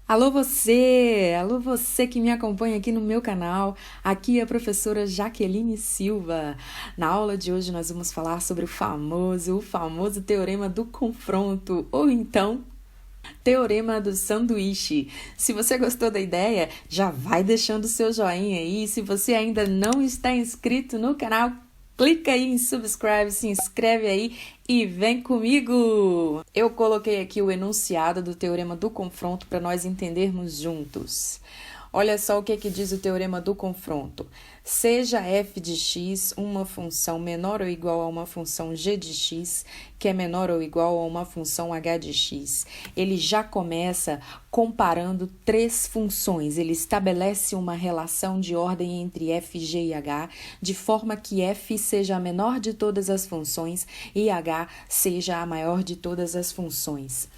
Alô você que me acompanha aqui no meu canal. Aqui é a professora Jaqueline Silva. Na aula de hoje nós vamos falar sobre o famoso teorema do confronto, ou então teorema do sanduíche. Se você gostou da ideia, já vai deixando seu joinha aí. Se você ainda não está inscrito no canal, clica aí em subscribe, se inscreve aí e vem comigo! Eu coloquei aqui o enunciado do teorema do confronto para nós entendermos juntos. Olha só o que diz o teorema do confronto. Seja f de x uma função menor ou igual a uma função g de x, que é menor ou igual a uma função h de x. Ele já começa comparando três funções. Ele estabelece uma relação de ordem entre f, g e h, de forma que f seja a menor de todas as funções e h seja a maior de todas as funções.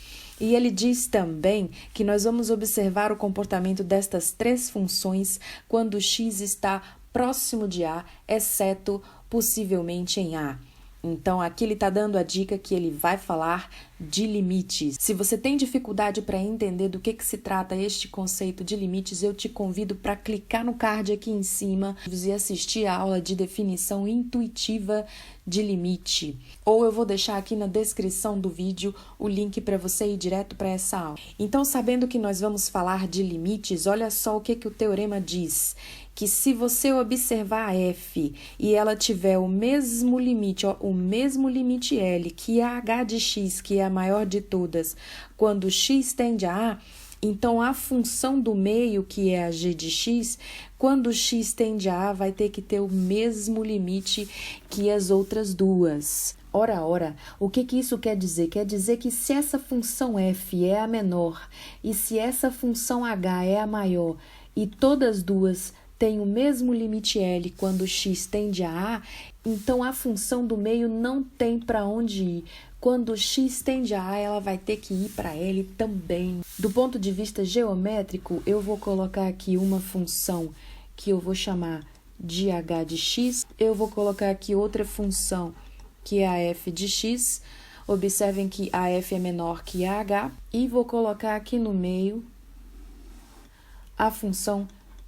E ele diz também que nós vamos observar o comportamento destas três funções quando x está próximo de A, exceto possivelmente em A. Então, aqui ele está dando a dica que ele vai falar de limites. Se você tem dificuldade para entender do que se trata este conceito de limites, eu te convido para clicar no card aqui em cima e assistir a aula de definição intuitiva de limite. Ou eu vou deixar aqui na descrição do vídeo o link para você ir direto para essa aula. Então, sabendo que nós vamos falar de limites, olha só o que o teorema diz. Que se você observar a f e ela tiver o mesmo limite, o mesmo limite L, que a h de x, que é a maior de todas, quando x tende a A, então a função do meio, que é a g de x, quando x tende a A, vai ter que ter o mesmo limite que as outras duas. Ora, o que isso quer dizer? Quer dizer que se essa função f é a menor e se essa função h é a maior e todas duas tem o mesmo limite L quando x tende a A, então a função do meio não tem para onde ir. Quando x tende a A, ela vai ter que ir para L também. Do ponto de vista geométrico, eu vou colocar aqui uma função que eu vou chamar de h de x. Eu vou colocar aqui outra função que é a f de x. Observem que a f é menor que a h. E vou colocar aqui no meio a função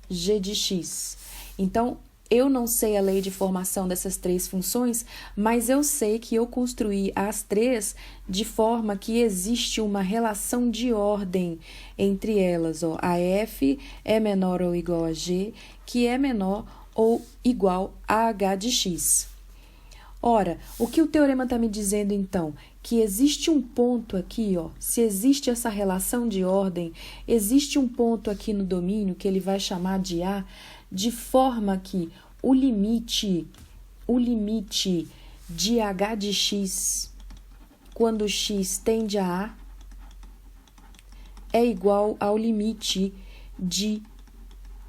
g de x. Então, eu não sei a lei de formação dessas três funções, mas eu sei que eu construí as três de forma que existe uma relação de ordem entre elas. Ó. A f é menor ou igual a g, que é menor ou igual a h de x. Ora, o que o teorema está me dizendo, então? Que existe um ponto aqui, ó, se existe essa relação de ordem, existe um ponto aqui no domínio que ele vai chamar de A, de forma que o limite de h de x, quando x tende a A, é igual ao limite de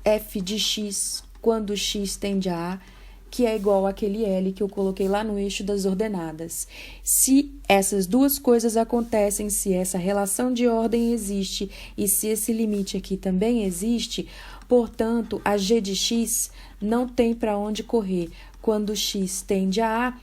f de x, quando x tende a A, que é igual àquele L que eu coloquei lá no eixo das ordenadas. Se essas duas coisas acontecem, se essa relação de ordem existe e se esse limite aqui também existe, portanto, a g de x não tem para onde correr. Quando x tende a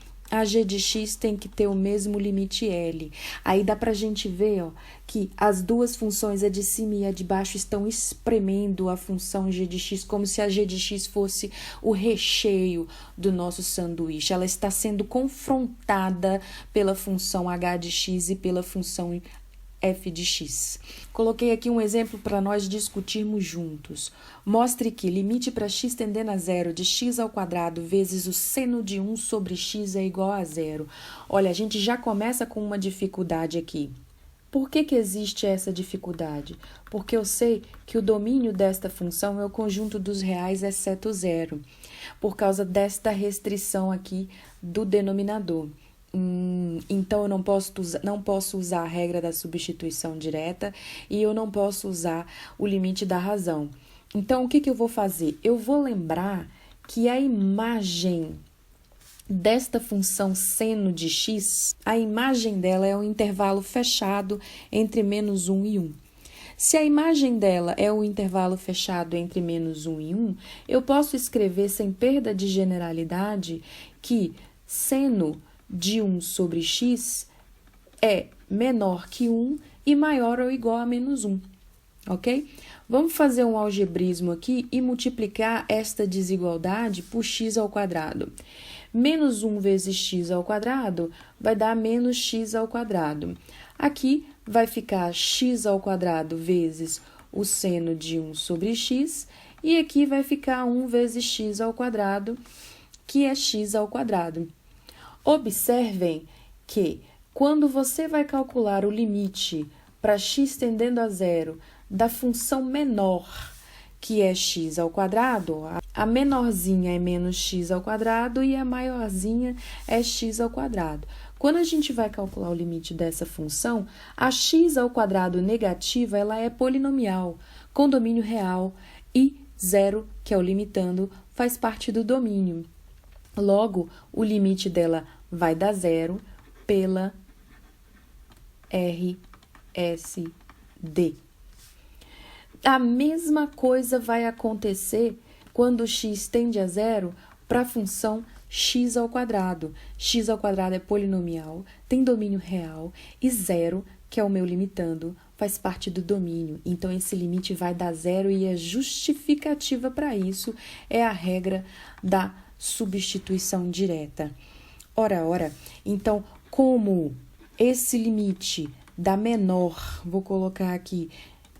g de x tem que ter o mesmo limite L. Aí dá para a gente ver, ó, que as duas funções, a de cima e a de baixo, estão espremendo a função g de x, como se a g de x fosse o recheio do nosso sanduíche. Ela está sendo confrontada pela função h de x e pela função f de x. Coloquei aqui um exemplo para nós discutirmos juntos. Mostre que limite para x tendendo a zero de x ao quadrado vezes o seno de 1 sobre x é igual a zero. Olha, a gente já começa com uma dificuldade aqui. Por que existe essa dificuldade? Porque eu sei que o domínio desta função é o conjunto dos reais exceto zero, por causa desta restrição aqui do denominador. Então, eu não posso usar a regra da substituição direta e eu não posso usar o limite da razão. Então, o que eu vou fazer? Eu vou lembrar que a imagem desta função seno de x, a imagem dela é um intervalo fechado entre menos 1 e 1. Se a imagem dela é um intervalo fechado entre menos 1 e 1, eu posso escrever sem perda de generalidade que seno de 1 sobre x é menor que 1 e maior ou igual a menos 1. ok? Vamos fazer um algebrismo aqui e multiplicar esta desigualdade por x ao quadrado. Menos 1 vezes x ao quadrado vai dar menos x ao quadrado. Aqui vai ficar x ao quadrado vezes o seno de 1 sobre x, e aqui vai ficar 1 vezes x ao quadrado, que é x ao quadrado. Observem que quando você vai calcular o limite para x tendendo a zero da função menor, que é x ao quadrado, a menorzinha é menos x ao quadrado e a maiorzinha é x ao quadrado. Quando a gente vai calcular o limite dessa função, a x ao quadrado negativa ela é polinomial, com domínio real, e zero, que é o limitando, faz parte do domínio. Logo, o limite dela vai dar zero pela RSD. A mesma coisa vai acontecer quando x tende a zero para a função x ao quadrado. X ao quadrado é polinomial, tem domínio real, e zero, que é o meu limitando, faz parte do domínio. Então, esse limite vai dar zero e a justificativa para isso é a regra da substituição direta. Ora, então, como esse limite da menor, vou colocar aqui,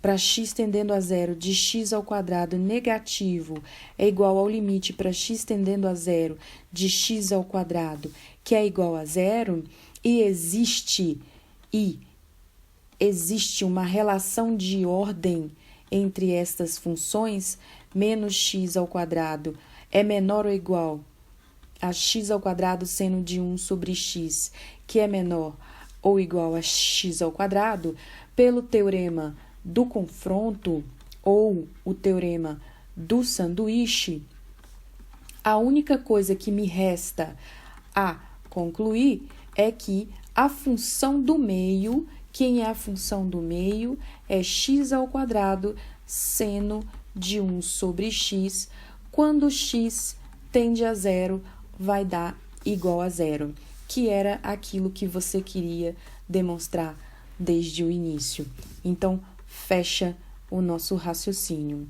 para x tendendo a zero de x ao quadrado negativo é igual ao limite para x tendendo a zero de x ao quadrado, que é igual a zero, e existe uma relação de ordem entre estas funções, menos x ao quadrado é menor ou igual a x ao quadrado seno de 1 sobre x, que é menor ou igual a x ao quadrado, pelo teorema do confronto ou o teorema do sanduíche, a única coisa que me resta a concluir é que a função do meio, quem é a função do meio? É x ao quadrado seno de 1 sobre x. Quando x tende a zero, vai dar igual a zero, que era aquilo que você queria demonstrar desde o início. Então, fecha o nosso raciocínio.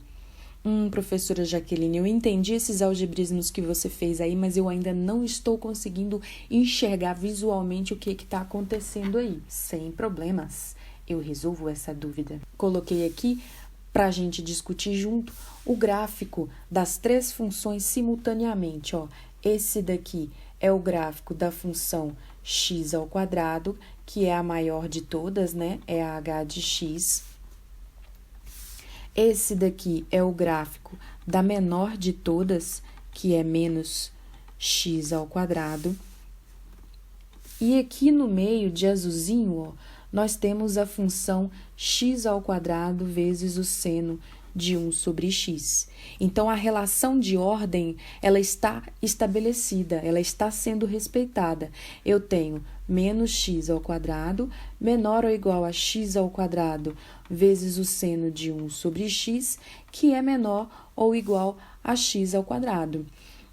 Professora Jaqueline, eu entendi esses algebrismos que você fez aí, mas eu ainda não estou conseguindo enxergar visualmente o que está acontecendo aí. Sem problemas, eu resolvo essa dúvida. Coloquei aqui, para a gente discutir junto, o gráfico das três funções simultaneamente. Ó. Esse daqui é o gráfico da função x ao quadrado, que é a maior de todas, né? É a h de x. Esse daqui é o gráfico da menor de todas, que é menos x ao quadrado. E aqui no meio, de azulzinho, ó, nós temos a função x ao quadrado vezes o seno de 1 sobre x. Então, a relação de ordem, ela está estabelecida, ela está sendo respeitada. Eu tenho menos x ao quadrado, menor ou igual a x ao quadrado, vezes o seno de 1 sobre x, que é menor ou igual a x ao quadrado.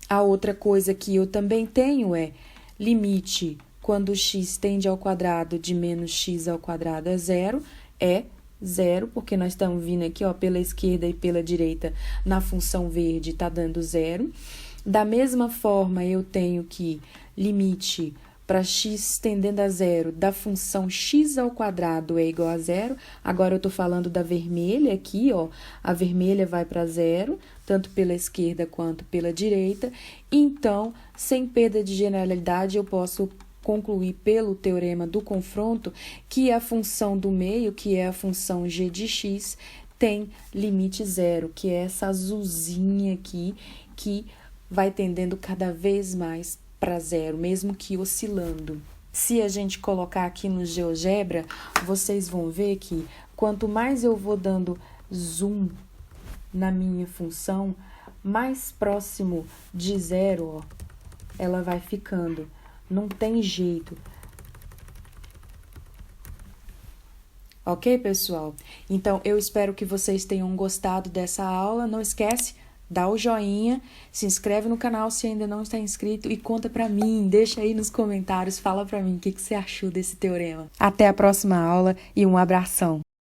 A outra coisa que eu também tenho é limite quando x tende ao quadrado de menos x ao quadrado é zero, é zero, porque nós estamos vindo aqui, ó, pela esquerda e pela direita, na função verde, está dando zero. Da mesma forma, eu tenho que limite para x tendendo a zero da função x ao quadrado é igual a zero. Agora, eu estou falando da vermelha aqui, ó. A vermelha vai para zero, tanto pela esquerda quanto pela direita. Então, sem perda de generalidade, eu posso concluir pelo teorema do confronto que a função do meio, que é a função g de x, tem limite zero, que é essa azulzinha aqui, que vai tendendo cada vez mais para zero, mesmo que oscilando. Se a gente colocar aqui no GeoGebra, vocês vão ver que quanto mais eu vou dando zoom na minha função, mais próximo de zero, ó, ela vai ficando. Não tem jeito. Ok, pessoal? Então, eu espero que vocês tenham gostado dessa aula. Não esquece, dá o joinha, se inscreve no canal se ainda não está inscrito e conta pra mim, deixa aí nos comentários, fala pra mim o que você achou desse teorema. Até a próxima aula e um abração!